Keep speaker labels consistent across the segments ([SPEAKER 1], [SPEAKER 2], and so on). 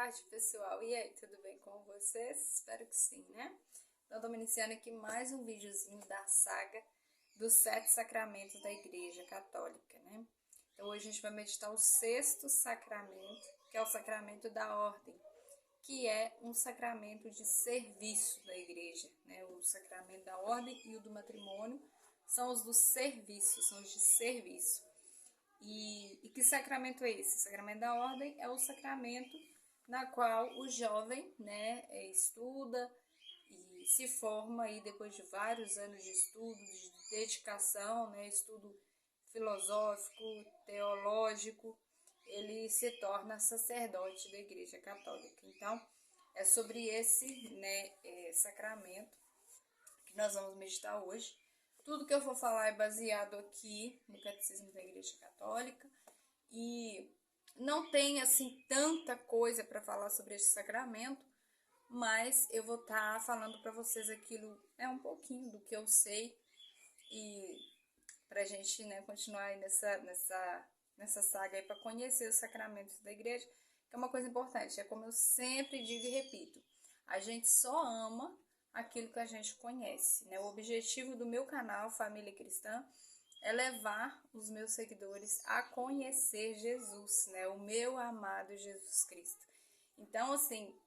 [SPEAKER 1] tarde, pessoal. E aí, tudo bem com vocês? Espero que sim, né? Então, estamos iniciando aqui mais um videozinho da saga dos 7 sacramentos da Igreja Católica, né? Então, hoje a gente vai meditar o 6º sacramento, que é o sacramento da ordem, que é um sacramento de serviço da Igreja, né? O sacramento da ordem e o do matrimônio são os dos serviços, são os de serviço. E que sacramento é esse? O sacramento da ordem é o sacramento na qual o jovem, né, estuda e se forma aí depois de vários anos de estudo, de dedicação, né, estudo filosófico, teológico, ele se torna sacerdote da Igreja Católica. Então, é sobre esse, né, sacramento que nós vamos meditar hoje. Tudo que eu vou falar é baseado aqui no Catecismo da Igreja Católica e não tem assim tanta coisa para falar sobre este sacramento, mas eu vou estar falando para vocês aquilo, um pouquinho do que eu sei e para a gente, né, continuar aí nessa saga aí para conhecer os sacramentos da Igreja, que é uma coisa importante, é como eu sempre digo e repito, a gente só ama aquilo que a gente conhece, né? O objetivo do meu canal Família Cristã é levar os meus seguidores a conhecer Jesus, né? O meu amado Jesus Cristo. Então, assim,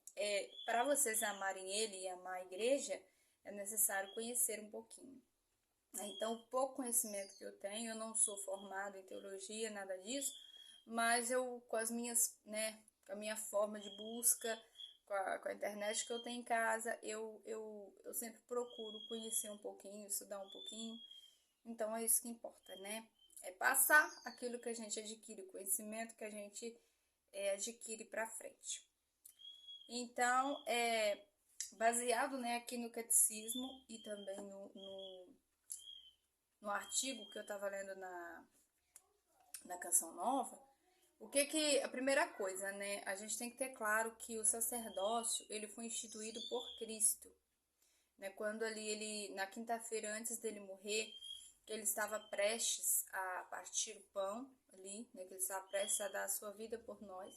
[SPEAKER 1] para vocês amarem Ele e amar a Igreja, é necessário conhecer um pouquinho. Então, o pouco conhecimento que eu tenho, eu não sou formada em teologia, nada disso, mas eu, com as minhas, né, com a minha forma de busca, com a internet que eu tenho em casa, eu sempre procuro conhecer um pouquinho, estudar um pouquinho. Então, é isso que importa, né? É passar aquilo que a gente adquire, o conhecimento que a gente adquire para frente. Então, baseado, né, aqui no catecismo e também no artigo que eu estava lendo na Canção Nova, a primeira coisa, né, a gente tem que ter claro que o sacerdócio, ele foi instituído por Cristo, né, quando ali na quinta-feira antes dele morrer, que ele estava prestes a partir o pão ali, né, que ele estava prestes a dar a sua vida por nós,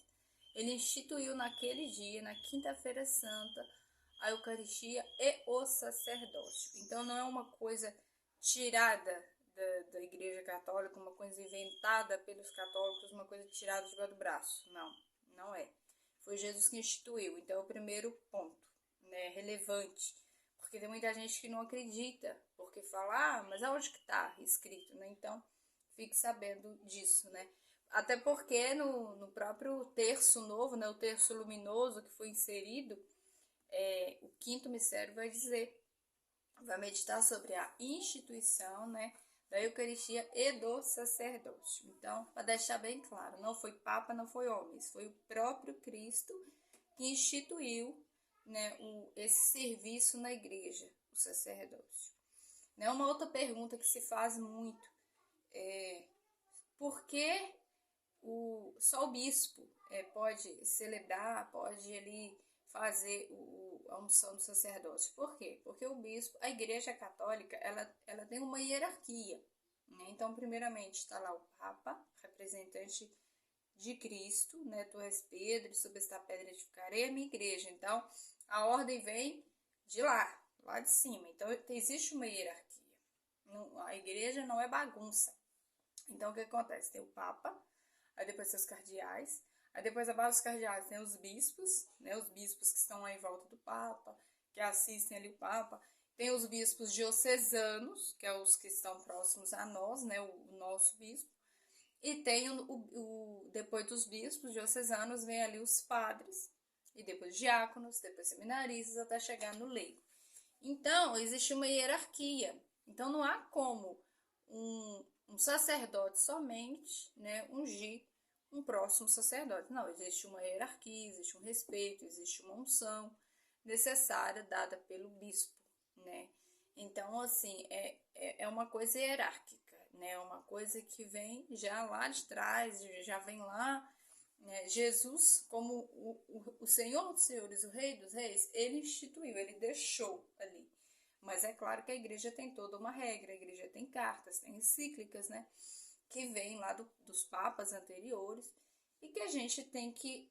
[SPEAKER 1] ele instituiu naquele dia, na quinta-feira santa, a Eucaristia e o sacerdócio. Então não é uma coisa tirada da Igreja Católica, uma coisa inventada pelos católicos, uma coisa tirada de do braço. Não, não é. Foi Jesus que instituiu. Então é o primeiro ponto, né, relevante. Porque tem muita gente que não acredita, porque fala, mas aonde que está escrito, né? Então, fique sabendo disso, né? Até porque no próprio terço novo, né, o terço luminoso que foi inserido, o quinto mistério vai meditar sobre a instituição, né, da Eucaristia e do sacerdócio. Então, para deixar bem claro, não foi Papa, não foi homens, foi o próprio Cristo que instituiu, né, esse serviço na igreja, o sacerdócio. Né, uma outra pergunta que se faz muito é por que só o bispo pode celebrar, pode ali fazer a unção do sacerdócio. Por quê? Porque o bispo, a Igreja Católica, ela tem uma hierarquia, né? Então, primeiramente, está lá o Papa, representante de Cristo, né? Tu és Pedro, sobre esta pedra edificarei a minha igreja. Então, a ordem vem de lá de cima. Então, existe uma hierarquia. A igreja não é bagunça. Então, o que acontece? Tem o Papa, aí depois tem os cardeais, aí depois abaixo dos cardeais tem os bispos, né, os bispos que estão aí em volta do Papa, que assistem ali o Papa, tem os bispos diocesanos, que é os que estão próximos a nós, né, o nosso bispo, e tem depois dos bispos diocesanos vem ali os padres, e depois diáconos, depois seminaristas, até chegar no leigo. Então, existe uma hierarquia, então não há como um sacerdote somente, né, ungir um próximo sacerdote. Não, existe uma hierarquia, existe um respeito, existe uma unção necessária dada pelo bispo, né? Então, assim, é uma coisa hierárquica, né? Uma coisa que vem já lá de trás, já vem lá, né? Jesus, como o Senhor dos Senhores, o Rei dos Reis, ele instituiu, ele deixou ali. Mas é claro que a igreja tem toda uma regra, a igreja tem cartas, tem encíclicas, né? Que vêm lá dos papas anteriores e que a gente tem que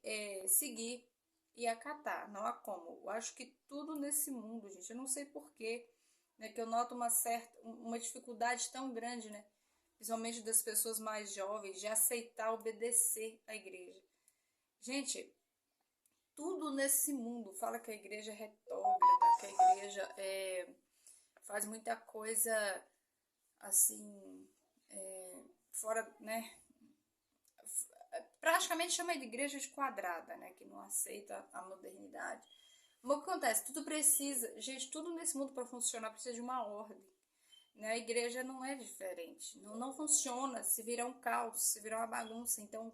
[SPEAKER 1] seguir e acatar, não há como. Eu acho que tudo nesse mundo, gente, eu não sei porquê, né, que eu noto uma dificuldade tão grande, né, principalmente das pessoas mais jovens, de aceitar obedecer à igreja. Gente, tudo nesse mundo fala que a igreja é retrógrada, que a igreja faz muita coisa assim, fora, né, praticamente chama de igreja de quadrada, né, que não aceita a modernidade. Mas o que acontece? Tudo precisa, gente, tudo nesse mundo para funcionar precisa de uma ordem. Né? A igreja não é diferente, não funciona se virar um caos, se virar uma bagunça. Então,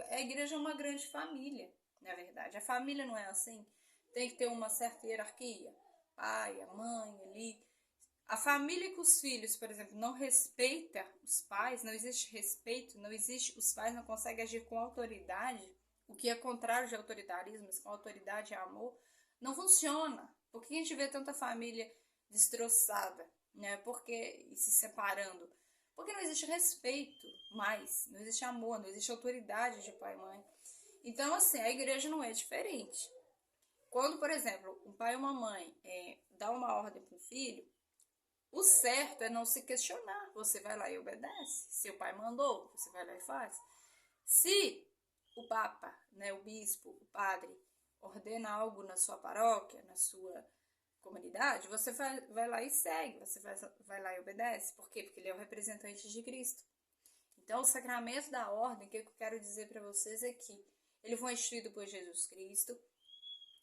[SPEAKER 1] a igreja é uma grande família, na verdade. A família não é assim, tem que ter uma certa hierarquia. Pai, a mãe ali. A família que os filhos, por exemplo, não respeita os pais, não existe respeito, não existe, os pais não conseguem agir com autoridade, o que é contrário de autoritarismo, mas com autoridade e amor, não funciona. Por que a gente vê tanta família destroçada, né? Porque e se separando? Porque não existe respeito mais, não existe amor, não existe autoridade de pai e mãe. Então, assim, a igreja não é diferente. Quando, por exemplo, um pai e uma mãe dá uma ordem para o filho, o certo é não se questionar. Você vai lá e obedece. Se o pai mandou, você vai lá e faz. Se o papa, né, o bispo, o padre, ordena algo na sua paróquia, na sua comunidade, você vai lá e segue, você vai lá e obedece. Por quê? Porque ele é o representante de Cristo. Então, o sacramento da ordem, o que eu quero dizer para vocês é que ele foi instituído por Jesus Cristo,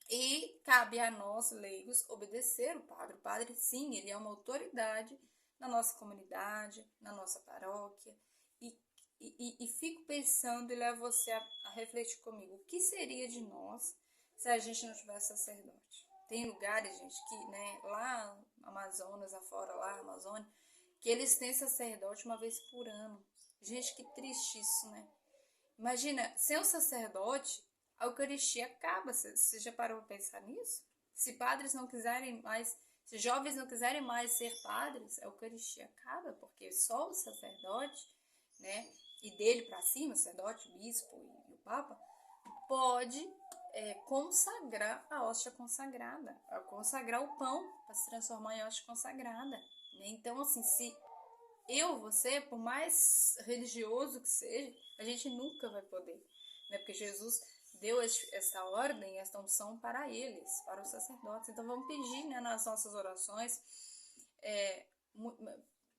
[SPEAKER 1] e cabe a nós, leigos, obedecer o padre. O padre, sim, ele é uma autoridade na nossa comunidade, na nossa paróquia. E fico pensando e levo você a refletir comigo. O que seria de nós se a gente não tivesse sacerdote? Tem lugares, gente, que, né, lá no Amazonas, afora, lá na Amazônia, que eles têm sacerdote uma vez por ano. Gente, que triste isso, né? Imagina, sem o sacerdote, a Eucaristia acaba. Você já parou para pensar nisso? Se padres não quiserem mais, se jovens não quiserem mais ser padres, a Eucaristia acaba, porque só o sacerdote, né, e dele para cima, o sacerdote, o bispo e o papa, pode consagrar a hóstia consagrada, consagrar o pão para se transformar em hóstia consagrada. Né? Então, assim, se você, por mais religioso que seja, a gente nunca vai poder, né? Porque Jesus deu essa ordem, essa unção para eles, para os sacerdotes. Então vamos pedir, né, nas nossas orações,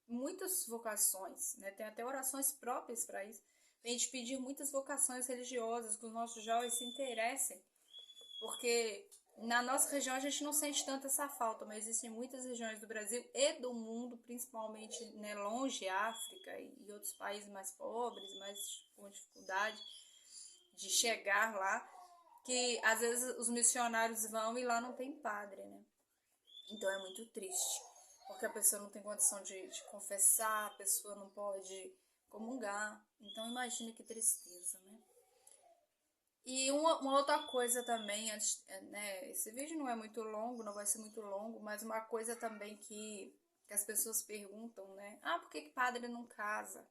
[SPEAKER 1] muitas vocações, né? Tem até orações próprias para isso. A gente pedir muitas vocações religiosas, que os nossos jovens se interessem, porque na nossa região a gente não sente tanto essa falta, mas existem muitas regiões do Brasil e do mundo, principalmente, né, longe, África e outros países mais pobres, mais com dificuldade de chegar lá, que às vezes os missionários vão e lá não tem padre, né? Então é muito triste, porque a pessoa não tem condição de confessar, a pessoa não pode comungar. Então imagine que tristeza, né? E uma outra coisa também, né, esse vídeo não é muito longo, não vai ser muito longo, mas uma coisa também que as pessoas perguntam, né? Ah, por que padre não casa?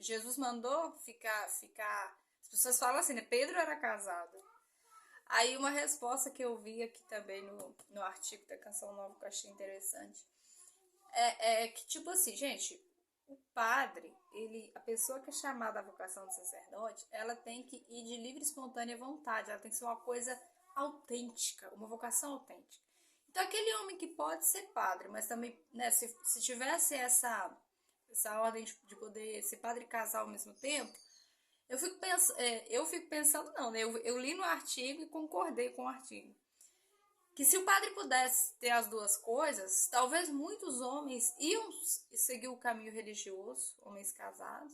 [SPEAKER 1] Jesus mandou ficar... As pessoas falam assim, né? Pedro era casado. Aí uma resposta que eu vi aqui também no artigo da Canção Nova que eu achei interessante, é que, tipo assim, gente, o padre, a pessoa que é chamada à vocação de sacerdote, ela tem que ir de livre e espontânea vontade, ela tem que ser uma coisa autêntica, uma vocação autêntica. Então, aquele homem que pode ser padre, mas também, né, se tivesse essa ordem de poder ser padre e casar ao mesmo tempo, eu fico pensando não, né, eu li no artigo e concordei com o artigo, que se o padre pudesse ter as duas coisas, talvez muitos homens iam seguir o caminho religioso, homens casados,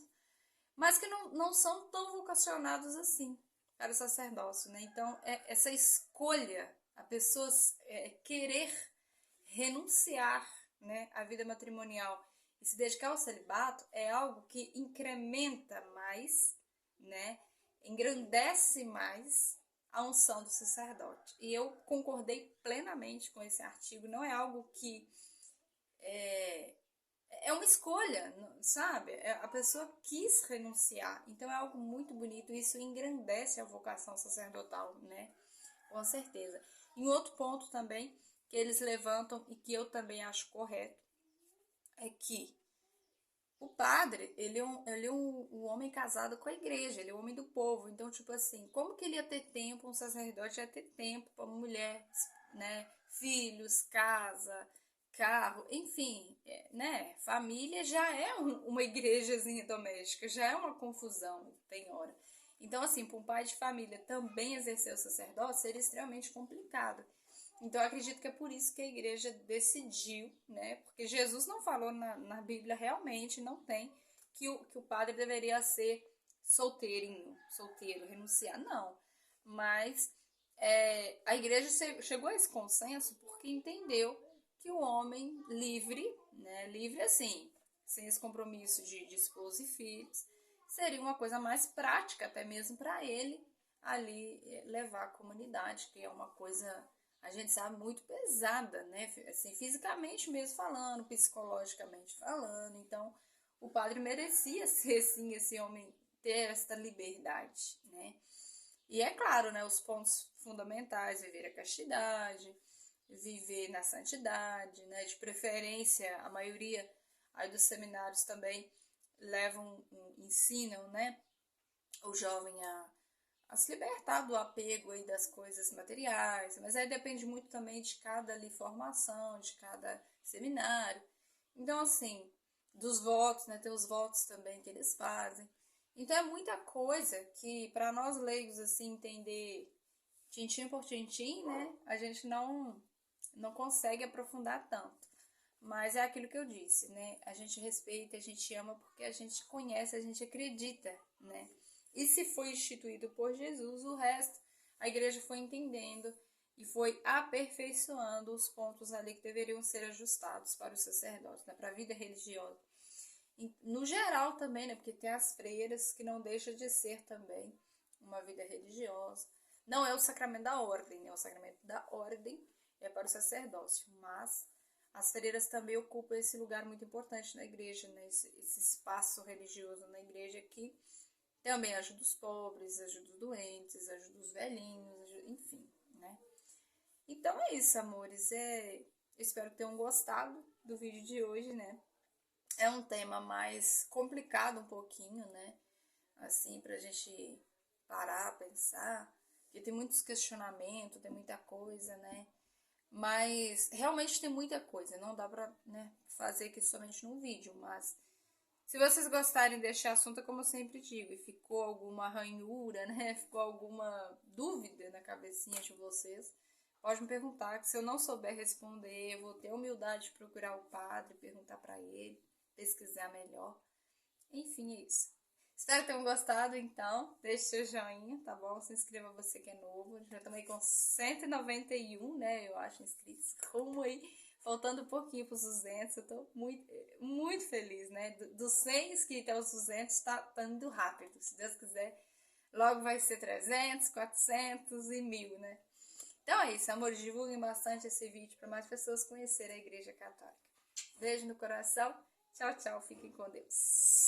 [SPEAKER 1] mas que não são tão vocacionados assim para o sacerdócio, né? Então, essa escolha, a pessoa querer renunciar, né, à vida matrimonial e se dedicar ao celibato é algo que incrementa mais, né, engrandece mais a unção do sacerdote. E eu concordei plenamente com esse artigo. Não é algo que é uma escolha, sabe? A pessoa quis renunciar. Então é algo muito bonito. Isso engrandece a vocação sacerdotal, né? Com certeza. E outro ponto também que eles levantam e que eu também acho correto é que o padre, ele é um homem casado com a igreja, ele é o homem do povo. Então, tipo assim, como que ele ia ter tempo, um sacerdote ia ter tempo para mulher, né? Filhos, casa, carro, enfim, né? Família já é uma igrejazinha doméstica, já é uma confusão, tem hora. Então, assim, para um pai de família também exercer o sacerdócio seria extremamente complicado. Então, eu acredito que é por isso que a igreja decidiu, né? Porque Jesus não falou na Bíblia, realmente não tem, que o padre deveria ser solteiro, renunciar. Não. Mas a igreja chegou a esse consenso porque entendeu que o homem livre, né? Livre assim, sem esse compromisso de esposa e filhos, seria uma coisa mais prática, até mesmo para ele ali levar a comunidade, que é uma coisa, a gente sabe, muito pesada, né? Assim, fisicamente mesmo falando, psicologicamente falando. Então, o padre merecia ser, sim, esse homem ter esta liberdade, né? E é claro, né, os pontos fundamentais, viver a castidade, viver na santidade, né? De preferência, a maioria aí dos seminários também levam, ensinam, né, o jovem a se libertar do apego aí das coisas materiais, mas aí depende muito também de cada ali formação, de cada seminário. Então, assim, dos votos, né, tem os votos também que eles fazem. Então é muita coisa que para nós leigos assim entender tintim por tintim, né, a gente não consegue aprofundar tanto. Mas é aquilo que eu disse, né? A gente respeita, a gente ama porque a gente conhece, a gente acredita, né? E se foi instituído por Jesus, o resto a igreja foi entendendo e foi aperfeiçoando os pontos ali que deveriam ser ajustados para os sacerdotes, né? Para a vida religiosa. E, no geral também, né? Porque tem as freiras, que não deixa de ser também uma vida religiosa. Não é o sacramento da ordem, né? O sacramento da ordem é para o sacerdócio, mas as freiras também ocupam esse lugar muito importante na igreja, né? Esse espaço religioso na igreja que também ajuda os pobres, ajuda os doentes, ajuda os velhinhos, enfim, né? Então é isso, amores. Eu espero que tenham gostado do vídeo de hoje, né? É um tema mais complicado um pouquinho, né? Assim, pra gente parar, pensar, porque tem muitos questionamentos, tem muita coisa, né? Mas realmente tem muita coisa, não dá pra, né, fazer aqui somente num vídeo, mas se vocês gostarem deste assunto, como eu sempre digo, e ficou alguma ranhura, né, ficou alguma dúvida na cabecinha de vocês, pode me perguntar, que se eu não souber responder, eu vou ter a humildade de procurar o padre, perguntar pra ele, pesquisar melhor. Enfim, é isso. Espero que tenham gostado, então. Deixe seu joinha, tá bom? Se inscreva você que é novo. Já estamos aí com 191, né? Eu acho, inscritos. Como aí, faltando um pouquinho para os 200. Eu tô muito, muito feliz, né? Dos 100 inscritos aos 200, tá indo rápido. Se Deus quiser, logo vai ser 300, 400 e 1000, né? Então é isso, amor. Divulguem bastante esse vídeo para mais pessoas conhecerem a Igreja Católica. Beijo no coração. Tchau, tchau. Fiquem com Deus.